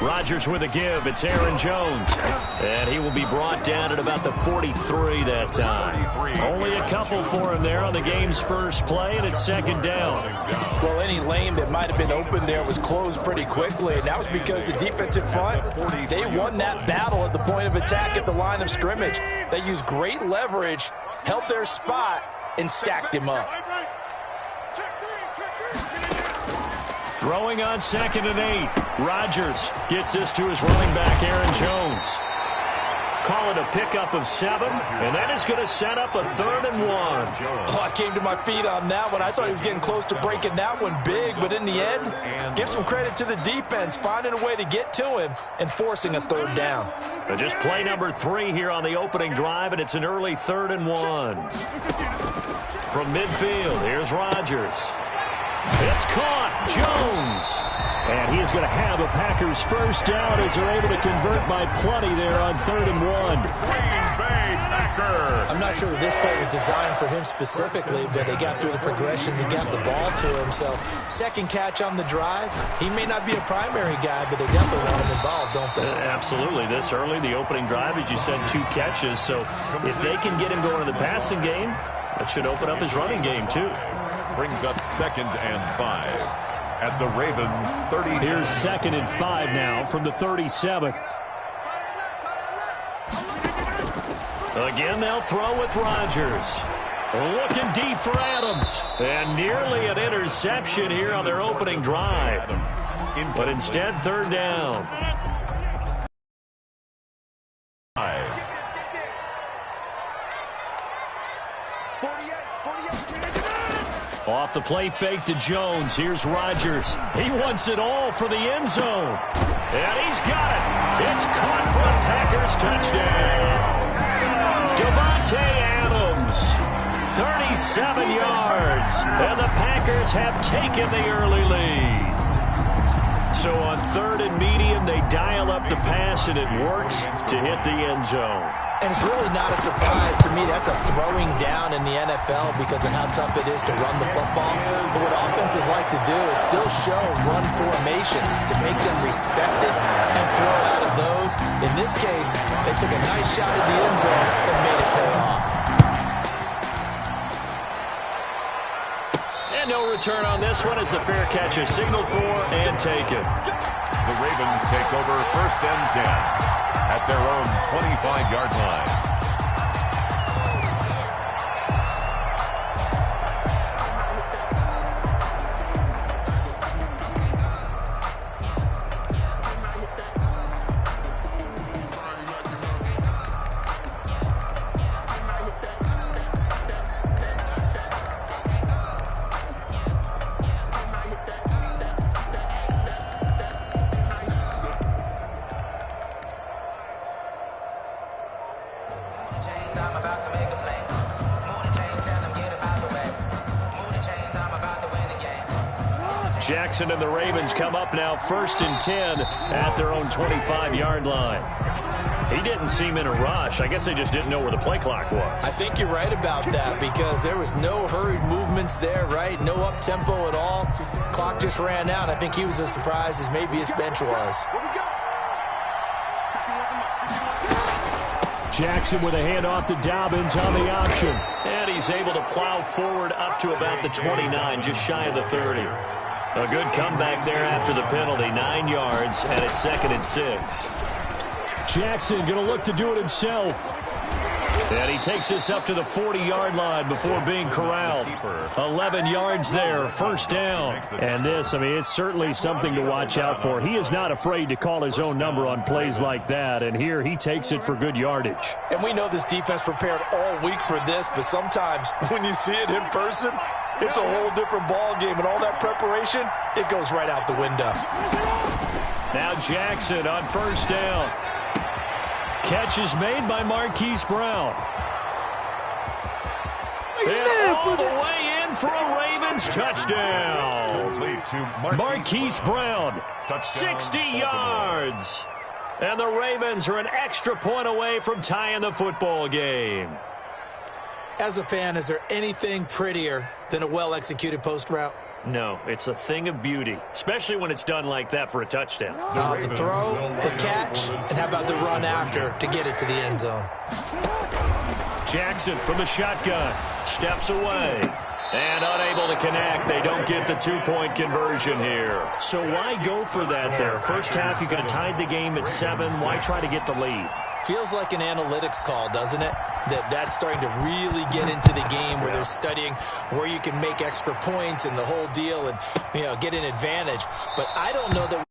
Rodgers with a give. It's Aaron Jones. And he will be brought down at about the 43 that time. Only a couple for him there on the game's first play, and it's second down. Well, any lane that might have been open there was closed pretty quickly, and that was because the defensive front, they won that battle at the point of attack at the line of scrimmage. They used great leverage, held their spot, and stacked him up. Throwing on 2nd and 8. Rodgers gets this to his running back, Aaron Jones. Call it a pickup of 7, and that is going to set up a 3rd and 1. Oh, I came to my feet on that one. I thought he was getting close to breaking that one big, but in the end, give some credit to the defense, finding a way to get to him and forcing a 3rd down. Just play number 3 here on the opening drive, and it's an early 3rd and 1. From midfield, here's Rodgers. It's caught. Jones. And he is going to have a Packers first down as they're able to convert by plenty there on 3rd and 1. Green Bay Packers. I'm not sure that this play was designed for him specifically, but they got through the progressions and got the ball to him. So, second catch on the drive. He may not be a primary guy, but they definitely want him involved, don't they? Absolutely. This early, the opening drive, as you said, 2 catches. So, if they can get him going in the passing game, that should open up his running game, too. Brings up 2nd and 5 at the Ravens 30. Here's 2nd and 5 now from the 37. Again, they'll throw with Rodgers. Looking deep for Adams. And nearly an interception here on their opening drive. But instead, 3rd down. Off the play fake to Jones. Here's Rodgers. He wants it all for the end zone. And he's got it. It's caught for a Packers touchdown. Davante Adams, 37 yards. And the Packers have taken the early lead. So on 3rd and medium, they dial up the pass, and it works to hit the end zone. And it's really not a surprise to me. That's a throwing down in the NFL because of how tough it is to run the football. But what offenses like to do is still show run formations to make them respect it and throw out of those. In this case, they took a nice shot at the end zone and made it pay off. And no return on this one as the fair catch is signaled for and taken. The Ravens take over 1st and 10 at their own 25-yard line. Jackson and the Ravens come up now 1st and 10 at their own 25-yard line. He didn't seem in a rush. I guess they just didn't know where the play clock was. I think you're right about that because there was no hurried movements there, right? No up-tempo at all. Clock just ran out. I think he was as surprised as maybe his bench was. Jackson with a handoff to Dobbins on the option. And he's able to plow forward up to about the 29, just shy of the 30. A good comeback there after the penalty. 9 yards, and it's 2nd and 6. Jackson going to look to do it himself. And he takes this up to the 40-yard line before being corralled. 11 yards there, 1st down. And this, I mean, it's certainly something to watch out for. He is not afraid to call his own number on plays like that. And here he takes it for good yardage. And we know this defense prepared all week for this, but sometimes when you see it in person, it's a whole different ball game. And all that preparation, it goes right out the window. Now Jackson on 1st down. Catch is made by Marquise Brown. And all the way in for a Ravens touchdown. Marquise Brown, 60 yards. And the Ravens are an extra point away from tying the football game. As a fan, is there anything prettier than a well-executed post route? No, it's a thing of beauty, especially when it's done like that for a touchdown. The throw, the catch, and how about the run after to get it to the end zone? Jackson from the shotgun steps away and unable to connect. They don't get the two-point conversion here. So why go for that there? First half, you could have tied the game at 7. Why try to get the lead? Feels like an analytics call, doesn't it? That's starting to really get into the game where they're studying where you can make extra points and the whole deal and, get an advantage. But I don't know that